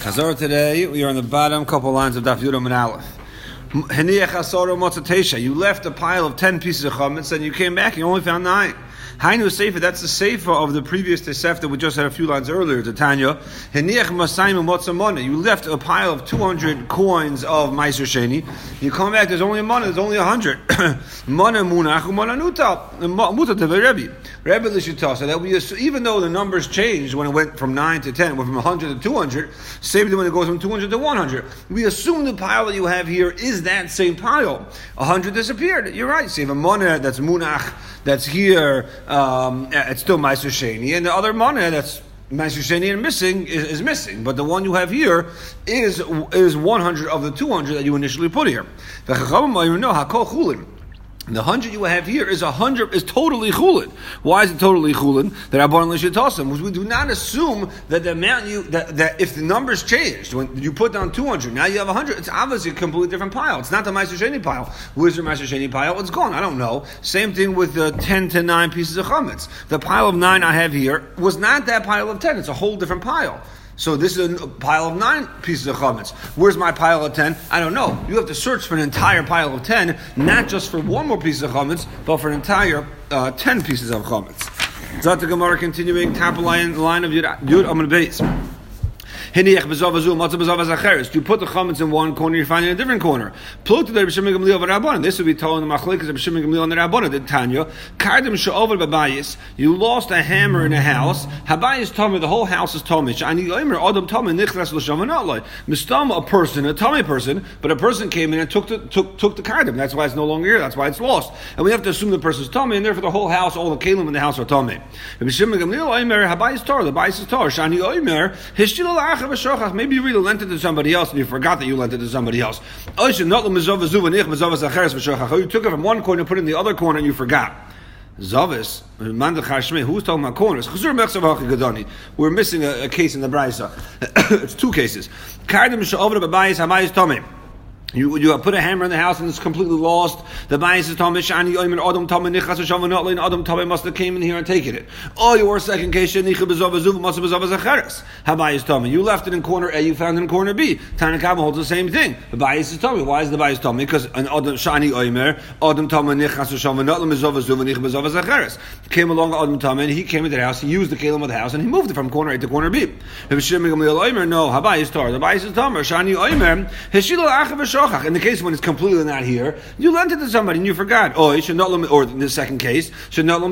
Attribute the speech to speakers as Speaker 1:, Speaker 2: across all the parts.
Speaker 1: Chazor today, we are on the bottom couple lines of Daf Yudam and Aleph. You left a pile of 10 pieces of chametz and you came back and you only found 9. Hainu Sefer, that's the Sefer of the previous Tosefta we just had a few lines earlier to Tanya. You left a pile of 200 coins of Meiser Sheni. You come back, there's only a mana, there's only 100. Mana munach, mana nutal. Muta to Rebbe. Rebbe Lishita said that even though the numbers changed when it went from 9 to 10, went from 100 to 200, same thing when it goes from 200 to 100. We assume the pile that you have here is that same pile. 100 disappeared. You're right. So you have a mana that's munach, that's here, it's still Meiser Sheni, and the other mana that's Meiser Sheni and missing is missing. But the one you have here is 100 of the 200 that you initially put here. The 100 you have here is totally chulin. Why is it totally chulin? That Rabbanan Lishitasim, we do not assume that the amount that if the numbers changed when you put down 200, now you have 100. It's obviously a completely different pile. It's not the Meiser Sheni pile. Where's your Meiser Sheni pile? It's gone. I don't know. Same thing with the 10 to 9 pieces of chametz. The pile of 9 I have here was not that pile of 10. It's a whole different pile. So this is a pile of 9 pieces of chametz. Where's my pile of 10? I don't know. You have to search for an entire pile of 10, not just for one more piece of chametz, but for an entire 10 pieces of chametz. Zot the Gemara continuing, top line of Yud Amud Beis. You put the chametz in one corner, you find it in a different corner. This would be told in the machlekes of B'Shimon Gamliel and the Rabbanan. The Tanya, kardim she'over b'bayis. You lost a hammer in a house. Habayis tamei, the whole house is tamei. Shani omer adam tamei nichlas l'shavanaloi. Mistam, a person, a tamei person, but a person came in and took the kardim. That's why it's no longer here. That's why it's lost. And we have to assume the person's tamei, and therefore the whole house, all the kelim in the house are tamei. B'Shimon Gamliel omer habayis tar. The bayis is tar. Shani omer hishtil. Maybe you really lent it to somebody else and you forgot that you lent it to somebody else. You took it from one corner and put it in the other corner and you forgot. Zavis, who's talking about corners? We're missing a case in the Braisa. It's 2 cases. You put a hammer in the house and it's completely lost. The bayis is Tom Shani Oimen Adam Tom Nichas Shavanot Adam Tom must have came in here and taken it. Oh, your second case Shenicha Bezov Azuv must have Bezov Zacheres. Habayis Tom. You left it in corner A, you found it in corner B. Tanakama holds the same thing. The bayis is Tom. Why is the bayis Tom? Because an Adam Shani Oimer Adam Tom Nichas Shavanot Bezov Azuv Nicha Bezov Zacheres came along Adam Tom and he came into the house. He used the kelim of the house and he moved it from corner A to corner B. No, Habayis Tar. The bayis is Tom. Shani Oimer Heshilo Achav. In the case when it's completely not here, you lent it to somebody and you forgot. Or in the second case, you took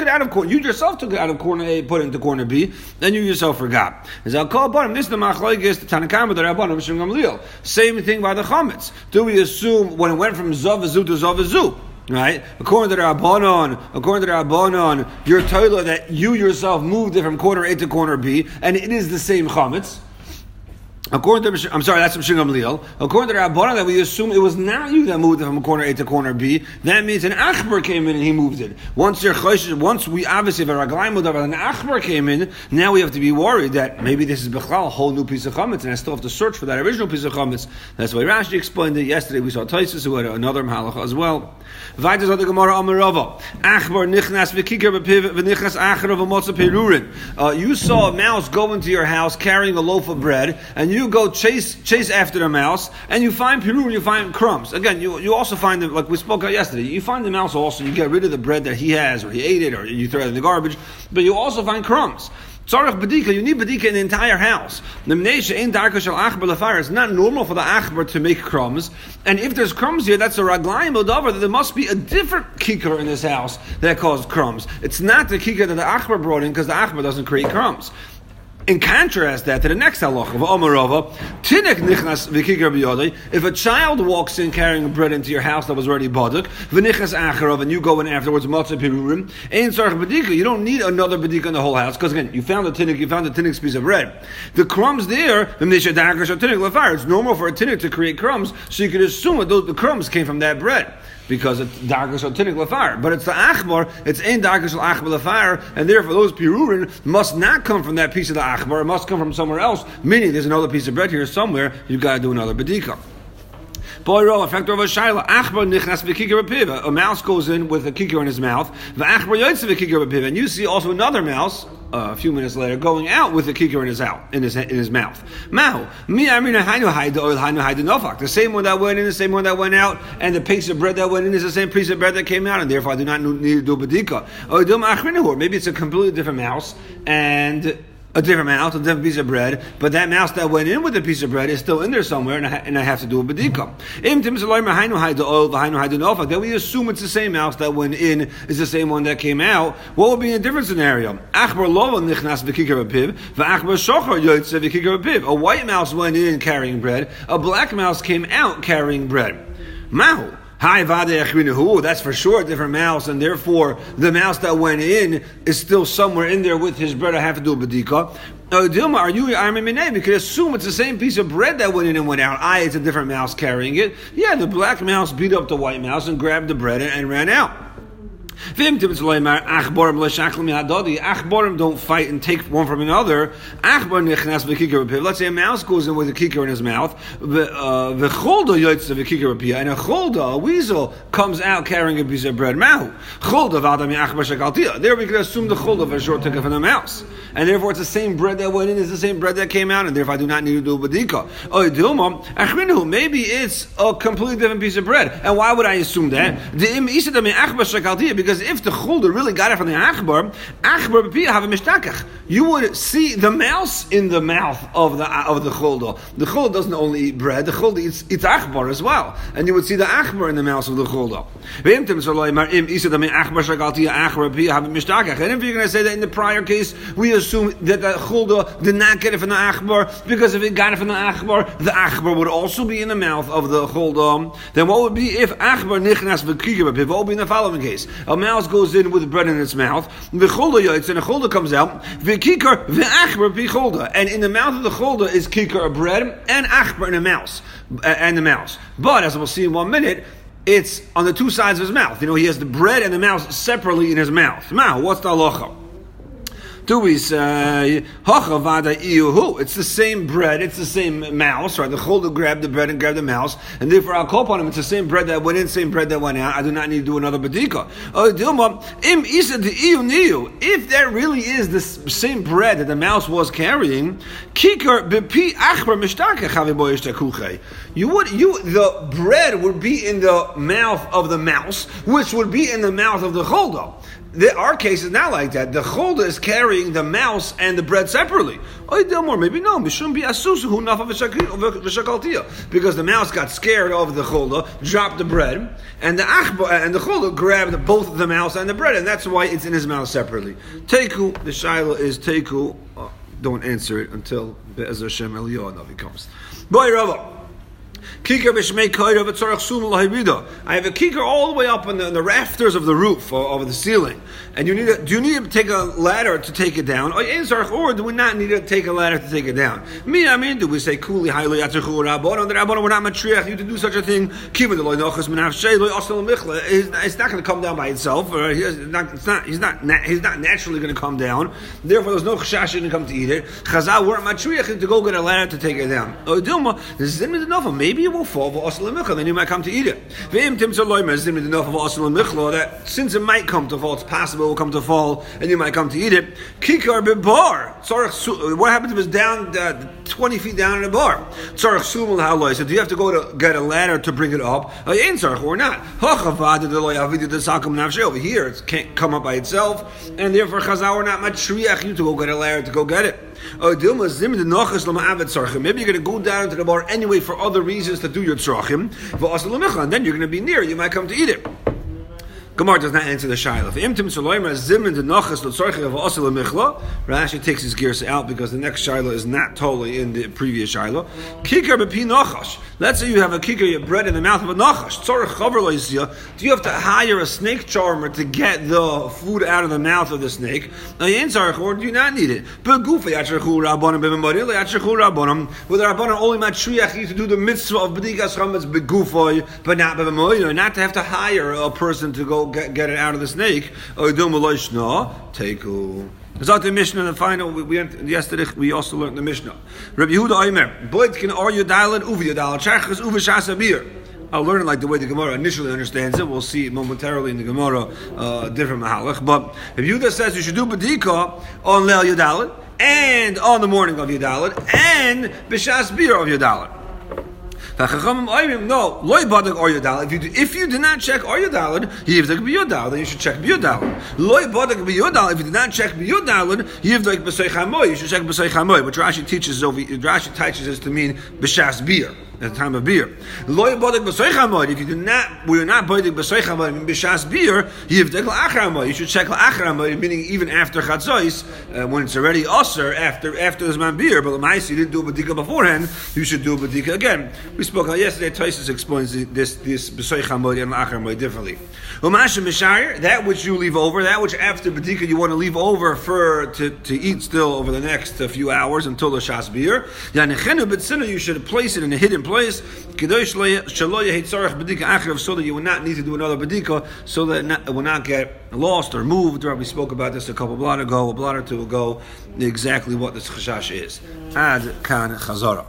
Speaker 1: it out of corner. You yourself took it out of corner A, put it into corner B, then you yourself forgot. As I'll call bottom, this is the machlokes, the Tanakama, the Rabbanan, B'Shimon Gamliel. Same thing by the chametz. Do we assume when it went from Zavazu to Zavazu? Right? According to the Rabbanon, you're told that you yourself moved it from corner A to corner B, and it is the same chametz. According to that's B'Shimon Gamliel. According to the Rabbanan, that we assume it was not you that moved it from corner A to corner B. That means an Achbar came in and he moved it. Once we obviously have a Raglayim Mudavar, an Achbar came in. Now we have to be worried that maybe this is Bechlal, a whole new piece of chametz, and I still have to search for that original piece of chametz. That's why Rashi explained it. Yesterday we saw Taisus who had another halacha as well. Vaytas on the Gemara Amarava. Achbar nichnas v'kikar v'nichnas achar v'motza perurin. You saw a mouse go into your house carrying a loaf of bread, and you go chase after the mouse, and you find pirur, you find crumbs. Again, you also find them, like we spoke about yesterday, you find the mouse also, you get rid of the bread that he has, or he ate it, or you throw it in the garbage, but you also find crumbs. Tzarech bedika, you need bedika in the entire house. It's not normal for the achbar to make crumbs, and if there's crumbs here, that's a raglayim odavar, that there must be a different kikar in this house that caused crumbs. It's not the kikar that the achbar brought in, because the achbar doesn't create crumbs. In contrast that to the next halacha of Omarova, tinek nichnas v'kikar b'yodei. If a child walks in carrying bread into your house that was already baduk, v'nichnas acharov, and you go in afterwards matzah pirurim, ein tzarich bedika. You don't need another bedika in the whole house, because again, you found the tinnik's piece of bread. The crumbs there, it's normal for a tinnik to create crumbs, so you can assume that the crumbs came from that bread, because it's darkish or tinnik lafar. But it's the achbar, it's ein darkish or achbar lafar, and therefore those pirurin must not come from that piece of the achbar, it must come from somewhere else, meaning there's another piece of bread here somewhere, you've got to do another bedika. A mouse goes in with a kikar in his mouth, and you see also another mouse a few minutes later, going out with the kikar in his mouth. Mao, the same one that went in, the same one that went out, and the piece of bread that went in is the same piece of bread that came out, and therefore I do not need to do badika. Maybe it's a completely different mouse and a different piece of bread, but that mouse that went in with the piece of bread is still in there somewhere, and I have to do a bedika. Then we assume it's the same mouse that went in is the same one that came out. What would be a different scenario? A white mouse went in carrying bread, a black mouse came out carrying bread. Mao. That's for sure a different mouse, and therefore the mouse that went in is still somewhere in there with his bread. I have to do a badika. We could assume it's the same piece of bread that went in and went out. It's a different mouse carrying it. Yeah, the black mouse beat up the white mouse and grabbed the bread and ran out. Achborim don't fight and take one from another. Let's say a mouse goes in with a kikar in his mouth, and a cholda, a weasel, comes out carrying a piece of bread. There we can assume the cholda for sure took it from the mouse, and therefore it's the same bread that went in is the same bread that came out, and therefore I do not need to do a badika. Maybe it's a completely different piece of bread, and why would I assume that? Because if the chulda really got it from the achbar have a mishtakach. You would see the mouse in the mouth of the chulda. The chulda doesn't only eat bread; the chulda eats achbar as well, and you would see the achbar in the mouth of the chulda. And if you're going to say that in the prior case we assume that the chulda did not get it from the achbar, because if it got it from the achbar would also be in the mouth of the chulda. Then what would be if achbar nichnas v'kikar? What would be in the following case? A mouse goes in with bread in its mouth, the chulda yotz, and the chulda comes out, v'kikar v'achbar b'chulda, and in the mouth of the chulda is kikar of bread and achbar in the mouse, But as we'll see in 1 minute, it's on the two sides of his mouth. He has the bread and the mouse separately in his mouth. Now, what's the halacha? Do we say it's the same bread, it's the same mouse, right? The chulda grabbed the bread and grabbed the mouse, and therefore I'll call upon him. It's the same bread that went in, same bread that went out. I do not need to do another badika. If that really is the same bread that the mouse was carrying, the bread would be in the mouth of the mouse, which would be in the mouth of the chulda. Our case is not like that. The chulda is carrying the mouse and the bread separately. Maybe no. Because the mouse got scared of the chulda, dropped the bread, and the chulda grabbed both the mouse and the bread, and that's why it's in his mouth separately. Teiku, the shaila is teiku. Don't answer it until Be'ezer Hashem Eliyahu Navi comes. Boy, Rava. I have a kikar all the way up on the rafters of the roof or the ceiling, and do you need to take a ladder to take it down, or do we not need to take a ladder to take it down? Do we say kuli highly the Rabbanon were not matriach you to do such a thing? It's not going to come down by itself. He's not naturally going to come down. Therefore, there's no chashash to come to eat it. Chazal weren't matriach to go get a ladder to take it down. Maybe it will fall, then you might come to eat it. That since it might come to fall, it's possible it will come to fall, and you might come to eat it. Kikar bebar. What happens if it's down 20 feet down in a bar? So do you have to go to get a ladder to bring it up? Or not? Over here, it can't come up by itself, and therefore Chazal are not matriach you to go get a ladder to go get it. Maybe you're going to go down to the bar anyway for other reasons to do your tzrachim, and then you're going to be near. You might come to eat it. Gemara does not answer the shayla. Rashi takes his gears out because the next shayla is not totally in the previous shayla. Kikar b'pi nachash. Let's say you have a kikar, you have bread in the mouth of a nachash. Do you have to hire a snake charmer to get the food out of the mouth of the snake? Or do you not need it? With the Rabbanon only matriach to do the mitzvah of b'dikas chametz begufoy, but not b'memoy, not to have to hire a person to go get it out of the snake. It's not the Mishnah in the final. Yesterday we also learned the Mishnah. Rabbi Yehuda Omer, Boyd can or Yudal and Uvi Yudal, Chachas Uvi Shasabir. I'll learn it like the way the Gemara initially understands it. We'll see momentarily in the Gemara different mahalach. But if Yehuda says you should do bedika on Leil Yudalit and on the morning of Yudalit and b'shas bir of Yudalit. No, loy badak or Yudalit. If you did not check or Yudalit, yivdak b'Yudalit, then you should check b'Yudalit. Loy badak b'Yudalit. If you did not check b'Yudalit, yivdak b'Sei Chamoy. You should check B'Sei Chamoy. Which Rashi teaches us to mean b'shas bir. At the time of beer. Loy badak b'Sei Chamoy. If you do not, we are not badak b'Sei Chamoy b'shas beer. Yivdak l'achar Hamoy. You should check l'achar Hamoy, meaning even after chatzos, when it's already usher after the man beer. But l'ma'is you didn't do a bedika beforehand. You should do a bedika again. We spoke on yesterday. Taisus explains this b'Sei Chamoy and l'achar Hamoy differently. That which you leave over, that which after bedika you want to leave over to eat still over the next few hours until the shas beer. You should place it in a hidden place, so that you will not need to do another bedika, so that it will not get lost or moved. We spoke about this a blot or two ago, exactly what this chashash is. Ad kan chazara.